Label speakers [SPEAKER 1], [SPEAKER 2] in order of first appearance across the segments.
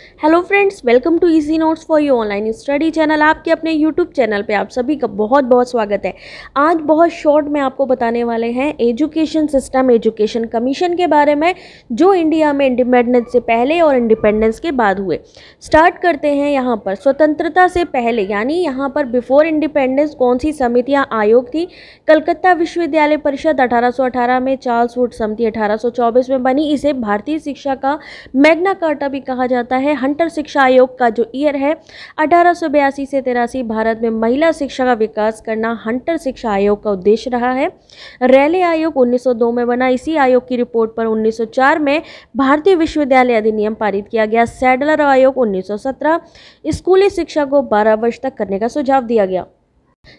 [SPEAKER 1] Hello friends, welcome to easy notes for you online study channel. आपके अपने YouTube channel पे आप सभी का बहुत बहुत स्वागत है। आज बहुत शॉर्ट में आपको बताने वाले हैं एजुकेशन सिस्टम, एजुकेशन कमीशन के बारे में, जो इंडिया में इंडिपेंडेंस से पहले और इंडिपेंडेंस के बाद हुए। स्टार्ट करते हैं यहाँ पर स्वतंत्रता से पहले, यानी यहाँ पर बिफोर इंडिपेंडेंस कौन सी समितियाँ आयोग थी। कलकत्ता विश्वविद्यालय परिषद 1818 में, चार्ल्स वुड समिति 1824 में बनी। इसे भारतीय शिक्षा का मैग्ना कार्टा भी कहा जाता है। हंटर शिक्षा आयोग का जो ईयर है 1882 से 83, भारत में महिला शिक्षा का विकास करना हंटर शिक्षा आयोग का उद्देश्य रहा है। रैले आयोग 1902 में बना। इसी आयोग की रिपोर्ट पर 1904 में भारतीय विश्वविद्यालय अधिनियम पारित किया गया। सैडलर आयोग 1917, स्कूली शिक्षा को 12 वर्ष तक करने का सुझाव दिया गया।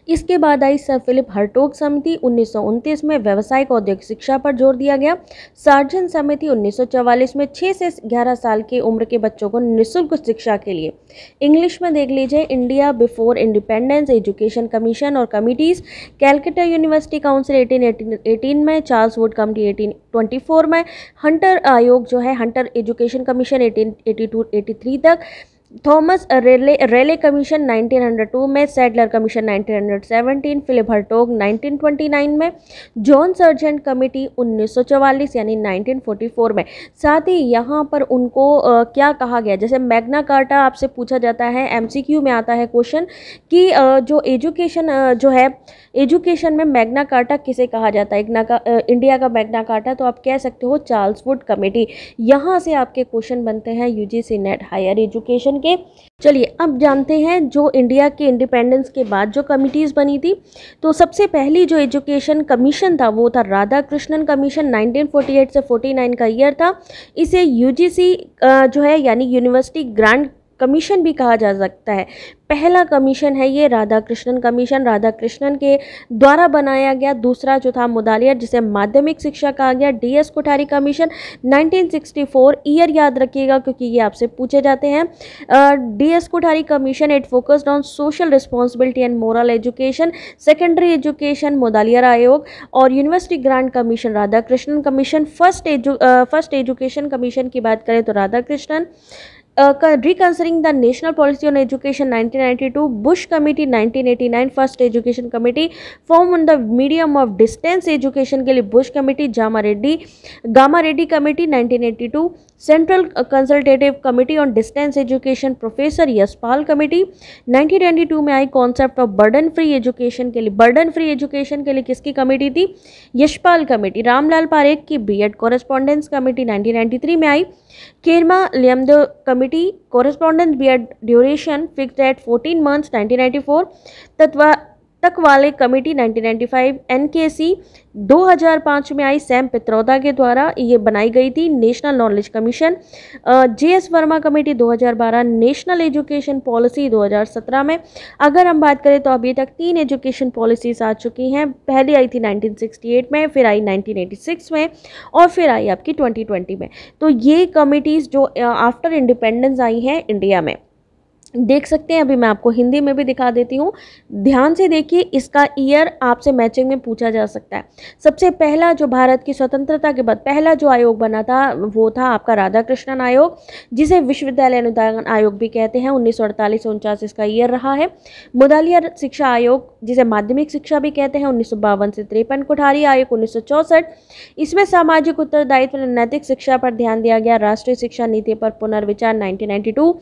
[SPEAKER 1] इसके बाद आई सर फिलिप हर्टोग समिति 1929 में, व्यावसायिक औद्योगिक शिक्षा पर जोर दिया गया। सार्जन समिति 1944 में 6 से 11 साल की उम्र के बच्चों को निःशुल्क शिक्षा के लिए। इंग्लिश में देख लीजिए, India before independence education commission और कमिटीज़। कैलकाटा यूनिवर्सिटी काउंसिल 1818 में, चार्ल्स वुड कमिटी 1824 में, हंटर आयोग जो है हंटर एजुकेशन कमीशन 1882-83 तक, थॉमस रेले कमीशन 1902 में, सैडलर कमीशन 1917, फिलिप हर्टोग 1929 में, जॉन सर्जेंट कमेटी 1944 यानी 1944 में। साथ ही यहाँ पर उनको क्या कहा गया, जैसे मैग्ना कार्टा आपसे पूछा जाता है, एमसीक्यू में आता है क्वेश्चन कि जो एजुकेशन जो है एजुकेशन में मैग्ना कार्टा किसे कहा जाता है, इंडिया का मैग्ना कार्टा, तो आप कह सकते हो चार्ल्स वुड कमेटी। यहाँ से आपके क्वेश्चन बनते हैं यूजीसी नेट हायर एजुकेशन के। चलिए अब जानते हैं जो इंडिया के इंडिपेंडेंस के बाद जो कमिटीज़ बनी थी। तो सबसे पहली जो एजुकेशन कमीशन था वो था राधा कृष्णन कमीशन। 1948 से 49 का ईयर था। इसे यूजीसी जो है यानी यूनिवर्सिटी ग्रांट कमीशन भी कहा जा सकता है। पहला कमीशन है ये राधा कृष्णन कमीशन, राधा कृष्णन के द्वारा बनाया गया। दूसरा जो था मुदालियर, जिसे माध्यमिक शिक्षा कहा गया, डीएस कोठारी कमीशन 1964। ईयर याद रखिएगा क्योंकि ये आपसे पूछे जाते हैं। DS Kothari commission it focused on social responsibility and moral education. Secondary education Mudaliar आयोग। और university grant commission Radha Krishnan commission. First education commission की बात करें तो Radha Krishnan. Reconsidering the national policy on education 1992, Bush committee 1989, first education committee form on the medium of distance education के लिए Bush committee, Gama Reddy committee 1982, central consultative committee on distance education professor Yashpal committee 1922 में आई। Concept of burden free education के लिए किसकी committee थी, Yashpal committee. Ramlal Parekh की BEd correspondence committee 1993 में आई। केरमा लियमदेव committee correspondence BEd duration fixed at 14 months 1994। तक वाले कमेटी 1995। एनकेसी 2005 में आई, सैम पित्रोदा के द्वारा ये बनाई गई थी। National knowledge commission. JS Verma committee 2012। National education policy 2017 में। अगर हम बात करें तो अभी तक 3 एजुकेशन पॉलिसीज आ चुकी हैं। पहली आई थी 1968 में, फिर आई 1986 में और फिर आई आपकी 2020 में। तो ये कमिटीज़ जो आफ्टर इंडिपेंडेंस आई हैं इंडिया में, देख सकते हैं। अभी मैं आपको हिंदी में भी दिखा देती हूँ, ध्यान से देखिए। इसका ईयर आपसे मैचिंग में पूछा जा सकता है। सबसे पहला जो भारत की स्वतंत्रता के बाद पहला जो आयोग बना था वो था आपका राधा कृष्णन आयोग, जिसे विश्वविद्यालय अनुदान आयोग भी कहते हैं। 1948 से 49 इसका ईयर रहा है। मुदालियर शिक्षा आयोग, जिसे माध्यमिक शिक्षा भी कहते हैं, 1952 से 53। कोठारी आयोग 1964, इसमें सामाजिक उत्तरदायित्व नैतिक शिक्षा पर ध्यान दिया गया। राष्ट्रीय शिक्षा नीति पर पुनर्विचार 1992।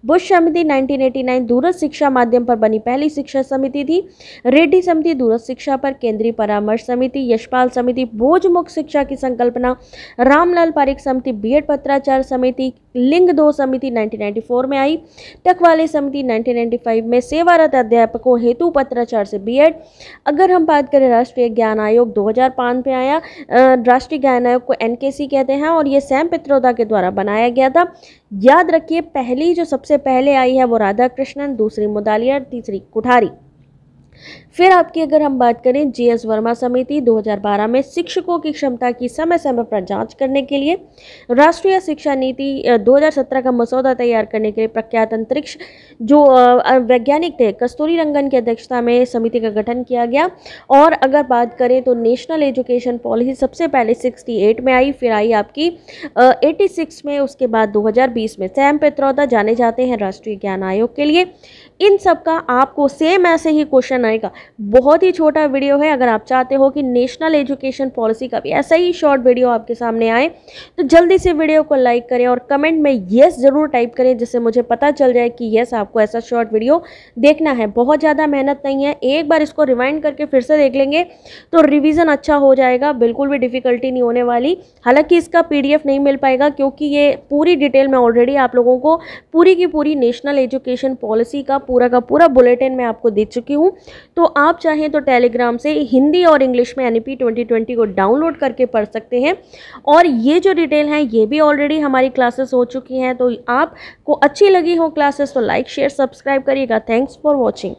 [SPEAKER 1] बुश समिति 1989 दूरस्थ शिक्षा माध्यम पर बनी पहली शिक्षा समिति थी। रेड्डी समिति दूरस्थ शिक्षा पर। केंद्रीय परामर्श समिति, यशपाल समिति बोझ मुक्त शिक्षा की संकल्पना। रामलाल पारेख समिति बीएड पत्राचार समिति। लिंग 2 समिति 1994 में आई। टकवाले समिति 1995 में। सेवारत अध्यापकों हेतु पत्राचार से बीएड। अगर हम बात करें राष्ट्रीय ज्ञान आयोग 2005 में आया। राष्ट्रीय ज्ञान आयोग को एनकेसी कहते हैं और ये सैम पित्रोदा के द्वारा बनाया गया था। याद रखिए, पहली जो सबसे पहले आई है वो राधा कृष्णन, दूसरी मुदालियर, तीसरी कोठारी। फिर आपकी अगर हम बात करें जीएस वर्मा समिति 2012 में शिक्षकों की क्षमता की समय समय पर जांच करने के लिए, राष्ट्रीय शिक्षा नीति 2017 का मसौदा तैयार करने के लिए प्रख्यात अंतरिक्ष जो वैज्ञानिक थे कस्तूरी रंगन की अध्यक्षता में समिति का गठन किया गया। और अगर बात करें तो नेशनल एजुकेशन पॉलिसी सबसे पहले 68 में आई, फिर आई आपकी 86 में, उसके बाद 2020 में। सैम पित्रोदा जाने जाते हैं राष्ट्रीय ज्ञान आयोग के लिए। इन सब का आपको सेम ऐसे ही क्वेश्चन आएगा। बहुत ही छोटा वीडियो है, अगर आप चाहते हो कि नेशनल एजुकेशन पॉलिसी का भी ऐसा ही शॉर्ट वीडियो आपके सामने आए तो जल्दी से वीडियो को लाइक करें और कमेंट में येस ज़रूर टाइप करें, जिससे मुझे पता चल जाए कि येस आपको ऐसा शॉर्ट वीडियो देखना है। बहुत ज़्यादा मेहनत नहीं है, एक बार इसको रिवाइंड करके फिर से देख लेंगे तो रिवीजन अच्छा हो जाएगा, बिल्कुल भी डिफ़िकल्टी नहीं होने वाली। हालांकि इसका PDF नहीं मिल पाएगा क्योंकि ये पूरी डिटेल में ऑलरेडी आप लोगों को पूरी की पूरी नेशनल एजुकेशन पॉलिसी का पूरा बुलेटिन मैं आपको दे चुकी हूँ। तो आप चाहें तो टेलीग्राम से हिंदी और इंग्लिश में NEP 2020 को डाउनलोड करके पढ़ सकते हैं। और ये जो डिटेल है ये भी ऑलरेडी हमारी क्लासेस हो चुकी हैं। तो आपको अच्छी लगी हो क्लासेस तो लाइक शेयर सब्सक्राइब करिएगा। Thanks for watching.